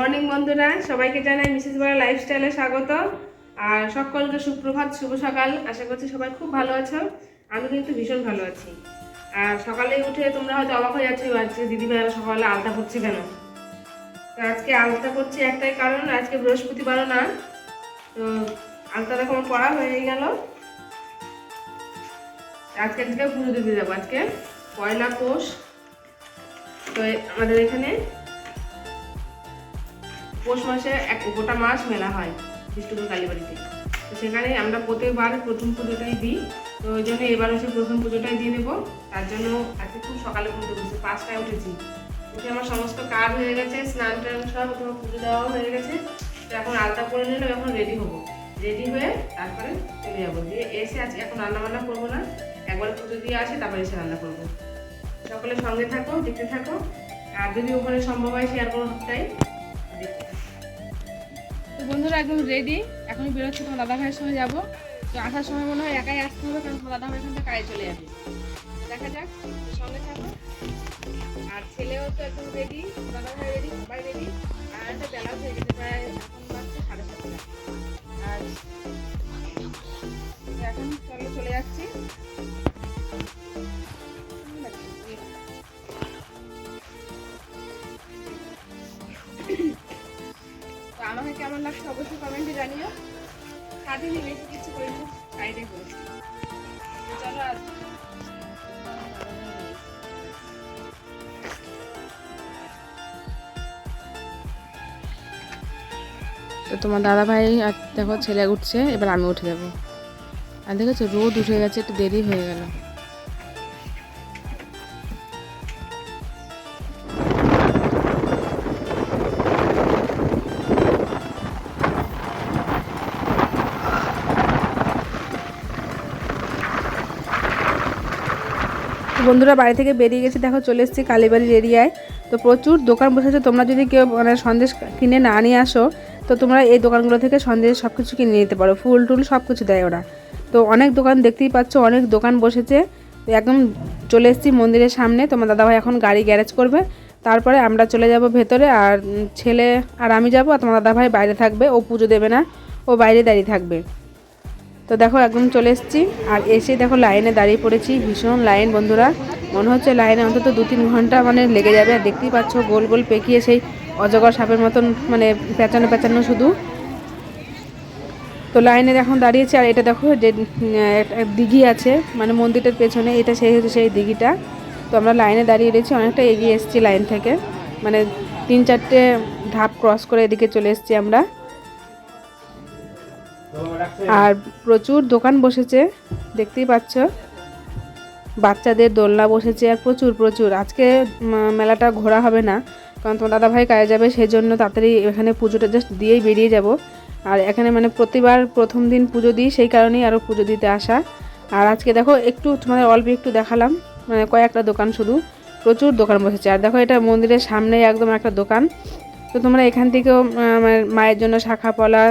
Morning বন্ধুরা, সবাইকে জানাই মিসেস বড়া লাইফস্টাইলে স্বাগত। আর সকলকে সুপ্রভাত, শুভ সকাল। আশা করছি সবাই খুব ভালো আছো। আমি কিন্তু ভীষণ ভালো আছি। আর সকালে উঠে তোমরা হয়তো অবাক হয়ে যাচ্ছ, আজকে দিদিভাই সকালে আলতা করছে কেন। তো আজকে আলতা করছি একটাই কারণ, আজকে বৃহস্পতিবারও না। তো আলতা দেখো আমার পড়া হয়ে গেল। আজকে থেকে পুজো দিতে যাবো। আজকে পয়লা পৌষ। তো আমাদের এখানে পৌষ মাসে এক গোটা মাস মেলা হয় বিষ্ণুপুর কালীবাড়িতে। তো সেখানে আমরা প্রত্যেকবার প্রথম পুজোটাই দিই। তো ওই জন্য এবার হচ্ছে প্রথম পুজোটাই দিয়ে নেবো। তার জন্য আজকে খুব সকালে ঘুমতে বসেছি, 5টায় উঠেছি। উঠে আমার সমস্ত কাজ হয়ে গেছে, স্নান টান সব তোমার পুজো দেওয়াও হয়ে গেছে। তো এখন আলতা পরে নিলাম, এখন রেডি হবো। রেডি হয়ে তারপরে চলে যাবো। দিয়ে এসে আজকে এখন রান্নাবান্না করবো না, একবার পুজো দিয়ে আসি তারপরে এসে রান্না করবো। সকলে সঙ্গে থাকো, দেখতে থাকো। আর যদি ওখানে সম্ভব হয় শেয়ার করো সবটাই দেখতে। তো বন্ধুরা একদম রেডি, এখনই বেরোচ্ছি, তোমার দাদা ভাইয়ের সঙ্গে যাবো। তো আসার সময় মনে হয় একাই আসতে হবে, কারণ তোমার দাদা ভাই এখান থেকে কাজে চলে যাবে। দেখা যাক, সঙ্গে থাকো। আর ছেলেও তো একদম রেডি, দাদা ভাই রেডি, সবাই রেডি। আর একটা বেলা হয়ে গেছে, প্রায় এখন বাজছে 7:30। আর এখন চলে যাচ্ছি। তো আমাকে কেমন লাগছে অবশ্যই কমেন্টে জানিও। সারাদিনই বেশি কিছু করিনি, সাইডে করেছি। চলো আজ তো তোমার দাদা ভাই আর দেখো ছেলে উঠছে, এবার আমি উঠে যাবো। আর দেখেছো রোদ উঠে গেছে, একটু দেরি হয়ে গেল। বন্ধুরা বাড়ি থেকে বেরিয়ে গেছে, দেখো চলে এসেছি কালীবাড়ির এরিয়ায়। তো প্রচুর দোকান বসেছে। তোমরা যদি কেউ মানে সন্দেশ কিনে না নিয়ে আসো, তো তোমরা এই দোকানগুলো থেকে সন্দেশ সব কিছু কিনে নিতে পারো। ফুল টুল সব কিছু দেয় ওরা। তো অনেক দোকান দেখতেই পাচ্ছ, অনেক দোকান বসেছে। একদম চলে এসেছি মন্দিরের সামনে। তোমার দাদাভাই এখন গাড়ি গ্যারেজ করবে, তারপরে আমরা চলে যাব ভেতরে। আর ছেলে আর আমি যাব, আর তোমার দাদাভাই বাইরে থাকবে, ও পুজো দেবে না, ও বাইরে দাঁড়িয়ে থাকবে। তো দেখো একদম চলে এসেছি। আর এসে দেখো লাইনে দাঁড়িয়ে পড়েছি, ভীষণ লাইন বন্ধুরা। মনে হচ্ছে লাইনে অন্তত 2-3 ঘন্টা মানে লেগে যাবে। আর দেখতেই পাচ্ছ গোল গোল পেকিয়ে সেই অজগর সাপের মতন মানে পেঁচানো পেঁচানো শুধু। তো লাইনে এখন দাঁড়িয়েছি। আর এটা দেখো যে দিঘি আছে মানে মন্দিরের পেছনে, এটা সেই দিঘিটা। তো আমরা লাইনে দাঁড়িয়ে রয়েছি, অনেকটা এগিয়ে এসেছি লাইন থেকে, মানে 3-4টে ধাপ ক্রস করে এদিকে চলে এসেছি আমরা। আর প্রচুর দোকান বসেছে, দেখতেই পাচ্ছ। বাচ্চাদের দোলনা বসেছে, আর প্রচুর প্রচুর। আজকে মেলাটা ঘোরা হবে না, কারণ তোমার দাদাভাই কাজে যাবে, সেই জন্য তাড়াতাড়ি এখানে পুজোটা জাস্ট দিয়েই বেরিয়ে যাব। আর এখানে মানে প্রতিবার প্রথম দিন পুজো দিই, সেই কারণেই আরও পুজো দিতে আসা। আর আজকে দেখো একটু মানে অল্প একটু দেখালাম, মানে কয়েকটা দোকান শুধু, প্রচুর দোকান বসেছে। আর দেখো এটা মন্দিরের সামনেই একদম একটা দোকান। তো তোমরা এখান থেকেও মায়ের জন্য শাখা পলা,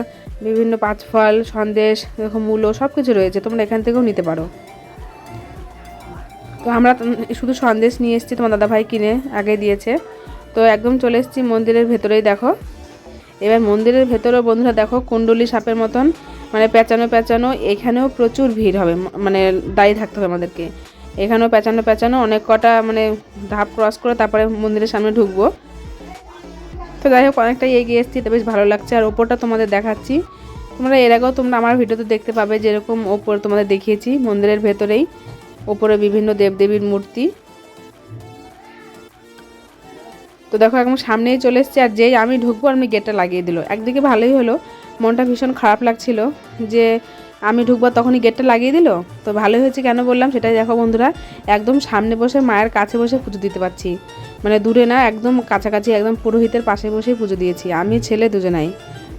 বিভিন্ন পাঁচফল, সন্দেশ, দেখো মূলো সব কিছু রয়েছে, তোমরা এখান থেকেও নিতে পারো। তো আমরা শুধু সন্দেশ নিয়ে এসেছি, তোমার দাদাভাই কিনে আগে দিয়েছে। তো একদম চলে এসেছি মন্দিরের ভেতরেই। দেখো এবার মন্দিরের ভেতরেও বন্ধুরা দেখো কুণ্ডলি সাপের মতন মানে পেঁচানো পেঁচানো। এখানেও প্রচুর ভিড় হবে, মানে দাঁড়িয়ে থাকতে হবে আমাদেরকে। এখানেও পেঁচানো পেঁচানো, অনেক কটা মানে ধাপ ক্রস করে তারপরে মন্দিরের সামনে ঢুকবো। তো যাই হোক অনেকটাই এগিয়ে এসেছি, তো বেশ ভালো লাগছে। আর ওপরটা তোমাদের দেখাচ্ছি, তোমরা এর আগেও তোমরা আমার ভিডিওতে দেখতে পাবে, যেরকম ওপর তোমাদের দেখিয়েছি মন্দিরের ভেতরেই ওপরে বিভিন্ন দেবদেবীর মূর্তি। তো দেখো একদম সামনেই চলে এসেছি। আর যেই আমি ঢুকবো আমি গেটটা লাগিয়ে দিল। একদিকে ভালোই হলো, মনটা ভীষণ খারাপ লাগছিল যে আমি ঢুকবো তখনই গেটটা লাগিয়ে দিল। তো ভালোই হয়েছে, কেন বললাম সেটাই দেখো বন্ধুরা। একদম সামনে বসে মায়ের কাছে বসে পুজো দিতে পারছি, মানে দূরে না, একদম কাছাকাছি, একদম পুরোহিতের পাশে বসেই পুজো দিয়েছি, আমি ছেলে দুজনাই।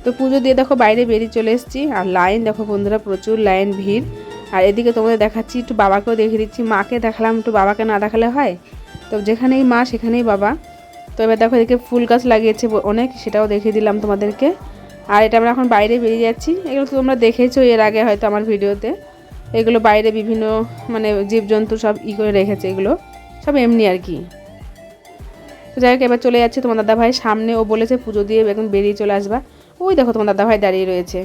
তো পুজো দিয়ে দেখো বাইরে বেরিয়ে চলে এসেছি। আর লাইন দেখো বন্ধুরা, প্রচুর লাইন, ভিড়। আর এদিকে তোমাদের দেখাচ্ছি, একটু বাবাকেও দেখিয়ে দিচ্ছি। মাকে দেখালাম, একটু বাবাকে না দেখালে হয়? তো যেখানেই মা সেখানেই বাবা। তো এবার দেখো এদিকে ফুল গাছ লাগিয়েছে অনেক, সেটাও দেখিয়ে দিলাম তোমাদেরকে। আর এটা আমরা এখন বাইরে বেরিয়ে যাচ্ছি। এগুলো তো তোমরা দেখেছো এর আগে হয়তো আমার ভিডিওতে। এগুলো বাইরে বিভিন্ন মানে জীবজন্তু সব করে রেখেছে, এগুলো সব এমনি আর কি। তো যাই হোক এবার চলে যাচ্ছে তোমার দাদাভাই সামনে, ও বলেছে পুজো দিয়ে এখন বেরিয়ে চলে আসবা। ওই দেখো তোমার দাদাভাই দাঁড়িয়ে রয়েছে।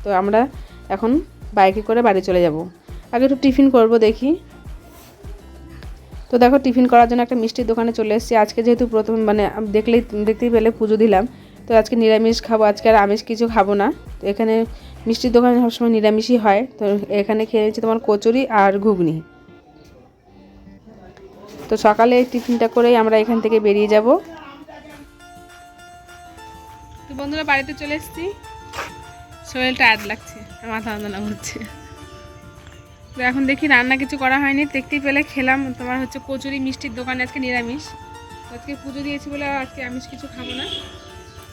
তো আমরা এখন বাইকে করে বাড়ি চলে যাব। আগে একটু টিফিন করব দেখি। তো দেখো টিফিন করার জন্য একটা মিষ্টির দোকানে চলে এসেছি। আজকে যেহেতু প্রথম মানে দেখতেই পেলে পুজো দিলাম, তো আজকে নিরামিষ খাবো, আজকে আর আমিষ কিছু খাবো না। তো এখানে মিষ্টির দোকানে সবসময় নিরামিষই হয়। তো এখানে খেয়ে নিচ্ছি তোমার কচুরি আর ঘুগনি। তো সকালে টিফিনটা করেই আমরা এখান থেকে বেরিয়ে যাব। তো বন্ধুরা বাড়িতে চলে এসেছি, শরীরটা টায়ার্ড লাগছে, মাথা যন্ত্রণা হচ্ছে। তো এখন দেখি রান্না কিছু করা হয়নি, দেখতেই পেলে খেলাম তোমার হচ্ছে কচুরি মিষ্টির দোকানে, আজকে নিরামিষ। আজকে পুজো দিয়েছি বলে আজকে আমিষ কিছু খাবো না।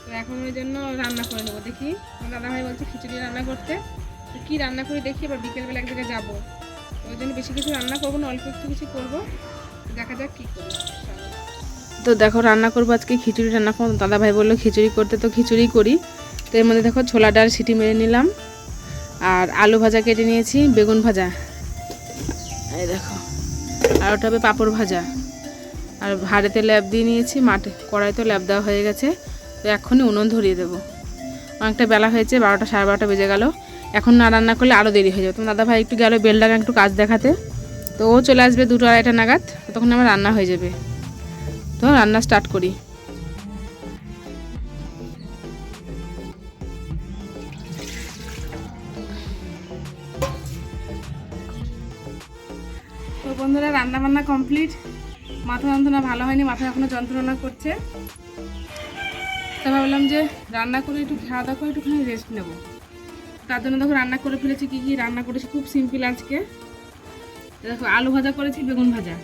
তো এখন ওই জন্য রান্না করে নেবো। দেখি দাদাভাই বলছে খিচুড়ি রান্না করতে, তো কী রান্না করি দেখি। এবার বিকেলবেলা এক জায়গায় যাবো, ওই জন্য বেশি কিছু রান্না করবো না, অল্প একটু কিছু করবো, দেখা যাক কী করি। তো দেখো রান্না করবো আজকে খিচুড়ি রান্না করবো। দাদাভাই বললো খিচুড়ি করতে, তো খিচুড়ি করি। তো এর মধ্যে দেখো ছোলা ডাল সিটি মেরে নিলাম, আর আলু ভাজা কেটে নিয়েছি, বেগুন ভাজা, এই দেখো, আর ওটা হবে পাঁপড় ভাজা, আর ভাড়েতে ল্যাব দিয়ে নিয়েছি, মাঠে কড়াইতেও ল্যাব দেওয়া হয়ে গেছে। তো এখনই উনুন ধরিয়ে দেবো, অনেকটা বেলা হয়েছে, 12টা সাড়ে 12টা বেজে গেল। এখন না রান্না করলে আরও দেরি হয়ে যাবে। তোমার দাদাভাই একটু গেল বেলডাঙা একটু কাজ দেখাতে, তো ও চলে আসবে 2টা আড়াইটা নাগাদ, তখন আমার রান্না হয়ে যাবে। তো রান্না স্টার্ট করি। তো বন্ধুরা রান্না বান্না কমপ্লিট। মাথা যন্ত্রণা ভালো হয়নি, মাথা এখনও যন্ত্রণা করছে। তো ভাবলাম যে রান্না করে একটু খাওয়া দাওয়া করে একটুখানি রেস্ট নেব। তার জন্য দেখো রান্না করে ফেলেছি। কী কী রান্না করেছি খুব সিম্পল আজকে। দেখো আলু ভাজা করেছি, বেগুন ভাজা,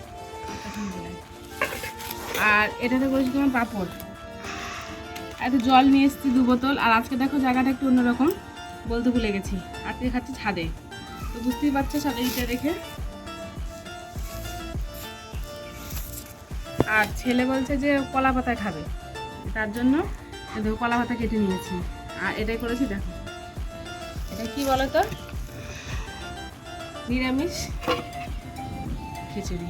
আর এটাতে করেছি তোমার পাঁপড়, আর একটু জল নিয়ে এসেছি 2 বোতল। আর আজকে দেখো জায়গাটা একটু অন্যরকম, বলতে ভুলে গেছি, আজকে খাচ্ছি ছাদে। তো বুঝতেই পারছো ছাদে ইটা রেখে। আর ছেলে বলছে যে কলা পাতা খাবে, তার জন্য দেখো কলা পাতা কেটে নিয়েছি। আর এটাই করেছি, দেখো এটা কি বলো তো, নিরামিষ খিচুড়ি।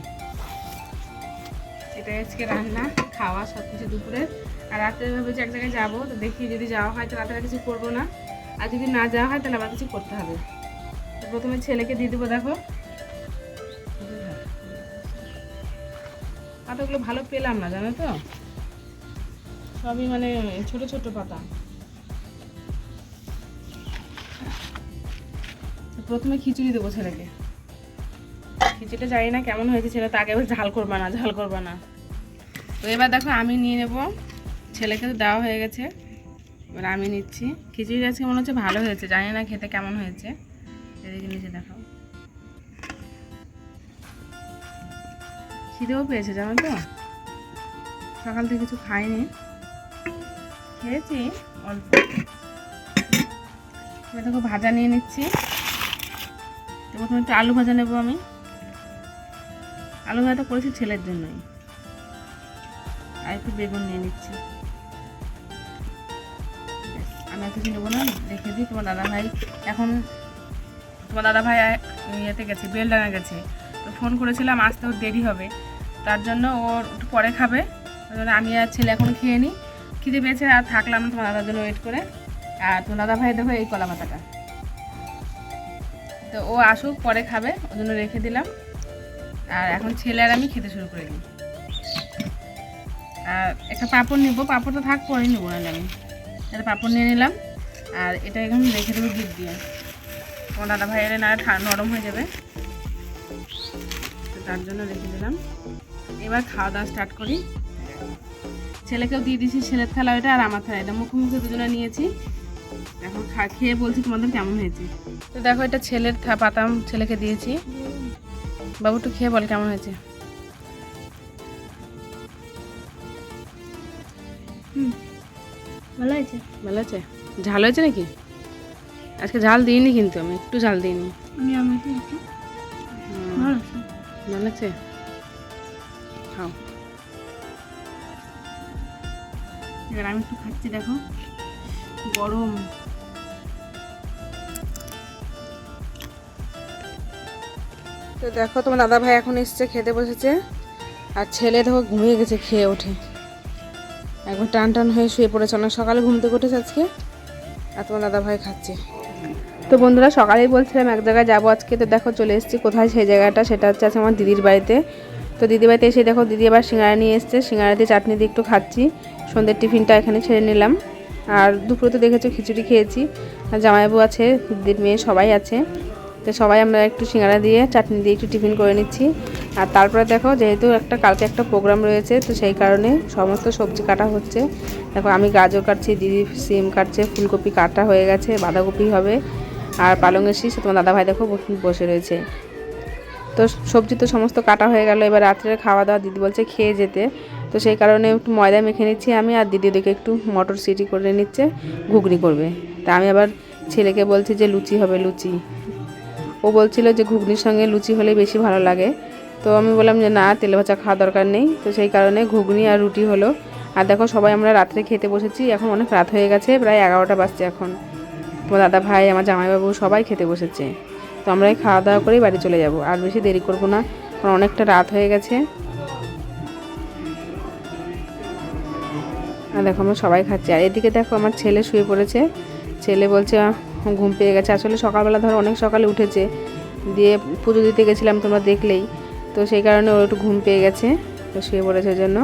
এটাই আজকে রান্না খাওয়া সব কিছু দুপুরে। আর রাতে ভেবেছি এক জায়গায় যাবো, তো দেখি যদি যাওয়া হয় তো রাতে কিছু করবো না, আর যদি না যাওয়া হয় তাহলে আবার কিছু করতে হবে। তো প্রথমে ছেলেকে দিয়ে দেবো। দেখো পাতাগুলো ভালো পেলাম না, জানো তো, সবই মানে ছোট ছোট পাতা। প্রথমে খিচুড়ি দেবো ছেলেকে। খিচুড়িটা জানি না কেমন হয়েছে, ছেলে তো আগে ঝাল করবা না, ঝাল করবা না। তো এবার দেখো আমি নিয়ে নেব, ছেলেকে তো দেওয়া হয়ে গেছে, এবার আমি নিচ্ছি। খিচুড়ি আজকে মনে হচ্ছে ভালো হয়েছে, জানি না খেতে কেমন হয়েছে। এদিকে নিচে দেখো, খিদেও পেয়েছে জানো তো, সকাল থেকে কিছু খাইনি, খেয়েছি অল্প। এবার দেখো ভাজা নিয়ে নিচ্ছি। তো প্রথমে একটু আলু ভাজা নেবো আমি। আলু ভাজাটা করেছি ছেলের জন্যই। আর একটু বেগুন নিয়ে নিচ্ছি। আমি আর কিছু নেবো না, রেখে দিই। তোমার দাদাভাই ইয়েতে গেছে, বেলডাঙা গেছে। তো ফোন করেছিলাম আসতে ওর দেরি হবে, তার জন্য ওর একটু পরে খাবে। তার জন্য আমি আর ছেলে এখন খেয়ে নিই, খিদে পেয়েছে আর থাকলাম না তোমার দাদার জন্য ওয়েট করে। আর তোমার দাদাভাই দেখো এই কলা পাতাটা, তো ও আসুক পরে খাবে, ওই জন্য রেখে দিলাম। আর এখন ছেলে আর আমি খেতে শুরু করে দিই। আর একটা পাঁপড় নেবো, পাঁপড়টা থাক পরে নেবো না আমি, একটা পাঁপড় নিয়ে নিলাম। আর এটা এখন রেখে দেবো গিট দিয়ে, তোমার দাদাভাই এলে না নরম হয়ে যাবে, তো তার জন্য রেখে দিলাম। এবার খাওয়া দাওয়া স্টার্ট করি। ছেলেকেও দিয়ে দিয়েছি ছেলের থালা এটা, আর আমার থালা এটা, মুখোমুখি দুজনে নিয়েছি। এখন খেয়ে বলছি তোমাদের কেমন হয়েছে। তো দেখো এটা ছেলের পাতাম, ছেলেকে দিয়েছি। বাবু একটু খেয়ে বল কেমন হয়েছে। ভালো হয়েছে। ভালো আছে? ঝাল হয়েছে নাকি? আজকে ঝাল দিইনি, কিন্তু আমি একটু ঝাল দিইনি। ভালো লাগছে, খাও। এবার আমি একটু খাচ্ছি, দেখো গরম। তো দেখো তোমার দাদা ভাই এখন এসছে, খেতে বসেছে। আর ছেলে দেখো ঘুমিয়ে গেছে খেয়ে ওঠে। একবার টান টান হয়ে শুয়ে পড়েছে, অনেক সকালে ঘুম থেকে উঠেছে আজকে। আর তোমার দাদা ভাই খাচ্ছে। তো বন্ধুরা সকালেই বলছিলাম এক জায়গায় যাবো আজকে, তো দেখো চলে এসেছি। কোথায় সেই জায়গাটা, সেটা হচ্ছে আছে আমার দিদির বাড়িতে। তো দিদির বাড়িতে এসে দেখো দিদি আবার সিঙ্গারা নিয়ে এসছে, সিঙ্গারা দিয়ে চাটনি দিয়ে একটু খাচ্ছি। সন্ধ্যের টিফিনটা এখানে ছেড়ে নিলাম। আর দুপুরে তো দেখেছো খিচুড়ি খেয়েছি, আর জামাইবাবু আছে, দিদির মেয়ে সবাই আছে। তো সবাই আমরা একটু সিঙ্গারা দিয়ে চাটনি দিয়ে একটু টিফিন করে নিচ্ছি। আর তারপরে দেখো যেহেতু কালকে একটা প্রোগ্রাম রয়েছে, তো সেই কারণে সমস্ত সবজি কাটা হচ্ছে। দেখো আমি গাজর কাটছি, দিদি সিম কাটছে, ফুলকপি কাটা হয়ে গেছে, বাঁধাকপি হবে, আর পালংয়ের শীষ। তোমার দাদাভাই দেখো বসে রয়েছে। তো সবজি তো সমস্ত কাটা হয়ে গেল। এবার রাত্রে খাওয়া দাওয়া দিদি বলছে খেয়ে যেতে, তো সেই কারণে একটু ময়দা মেখে নিচ্ছি আমি, আর দিদি ওদিকে একটু মটরশুঁটি করে নিচ্ছে, ঘুগনি করবে। তা আমি আবার ছেলেকে বলছি যে লুচি হবে, লুচি। ও বলছিল যে ঘুগনির সঙ্গে লুচি হলে বেশি ভালো লাগে। তো আমি বললাম যে না, তেলে ভাজা খাওয়া দরকার নেই। তো সেই কারণে ঘুগনি আর রুটি হলো। আর দেখো সবাই আমরা রাত্রে খেতে বসেছি, এখন অনেক রাত হয়ে গেছে, প্রায় 11টা বাজছে এখন। তোমার দাদা ভাই, আমার জামাইবাবু সবাই খেতে বসেছে। তো আমরাই খাওয়া দাওয়া করেই বাড়ি চলে যাব, আর বেশি দেরি করব না, কারণ অনেকটা রাত হয়ে গেছে। আর দেখো আমরা সবাই খাচ্ছি। আর এদিকে দেখো আমার ছেলে শুয়ে পড়েছে। ছেলে বলছে ঘুম পেয়ে গেছে। আসলে সকালবেলা ধরো অনেক সকালে উঠেছে, দিয়ে পুজো দিতে গেছিলাম তোমরা দেখলেই, তো সেই কারণে ওর একটু ঘুম পেয়ে গেছে, তো শুয়ে পড়েছে ওই জন্য।